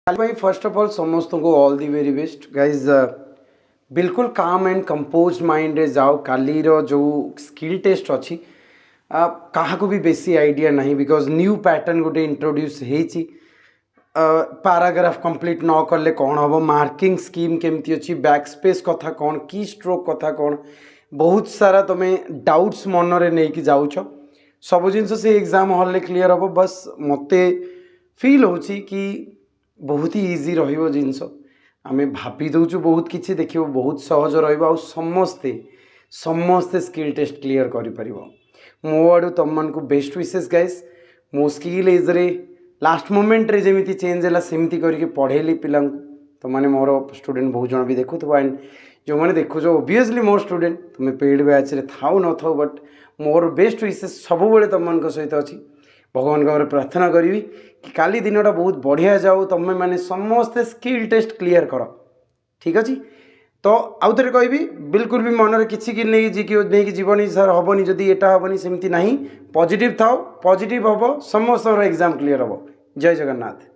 भाई first of all समस्त को all the very best guys. बिल्कुल काम एंड कंपोज माइंड रे जाओ। काली जो स्किल टेस्ट अच्छी क्या भी बेसी आइडिया नहीं बिकॉज न्यू पैटर्न गोटे इंट्रोड्यूस होती। पैराग्राफ कंप्लीट न कले कौन हम मार्किंग स्कीम केमती अच्छी बैक स्पेस कथा कौन की स्ट्रोक कथा कौन बहुत सारा तुम्हें डाउट्स मन रे नहीं कि जाऊछ सब जिन से एग्जाम हॉल ले क्लियर हम। बस मते फील होची कि बहुत ही इजी रहिबो जिनस आमे भाभी दउछु बहुत किछि देखिबो बहुत सहज रहिबो आ समस्ते समस्ते स्किल टेस्ट क्लियर करि परिबो। मो आडू तुम मन को बेस्ट विशेष गाइस। मो स्किल एज रे लास्ट मोमेंट रे जेमिति चेंज होला सेमिति करके पढ़ेली पिला तो माने मोर स्टूडेंट बहुत जन भी देखुथबो एंड जो मैंने देखुछ ओबियसली मोर स्टूडेंट तुम्हें पेड बैच रे थाउ न थाउ बट मोर बेस्ट विशेष सब बेले तुम मन सहित अच्छी। भगवान का प्रार्थना करी कि काली दिनटा बहुत बढ़िया जाऊ तुम मैंने समस्ते स्किल टेस्ट क्लियर कर ठीक अच्छे। तो आउ थे कहबी बिल्कुल भी मन में किसी नहीं जी जीवन सर हेनी जदि एटा हेनी सेमती ना पॉजिटिव थाओ पॉजिटिव हम समस्त एग्जाम क्लियर हम। जय जगन्नाथ।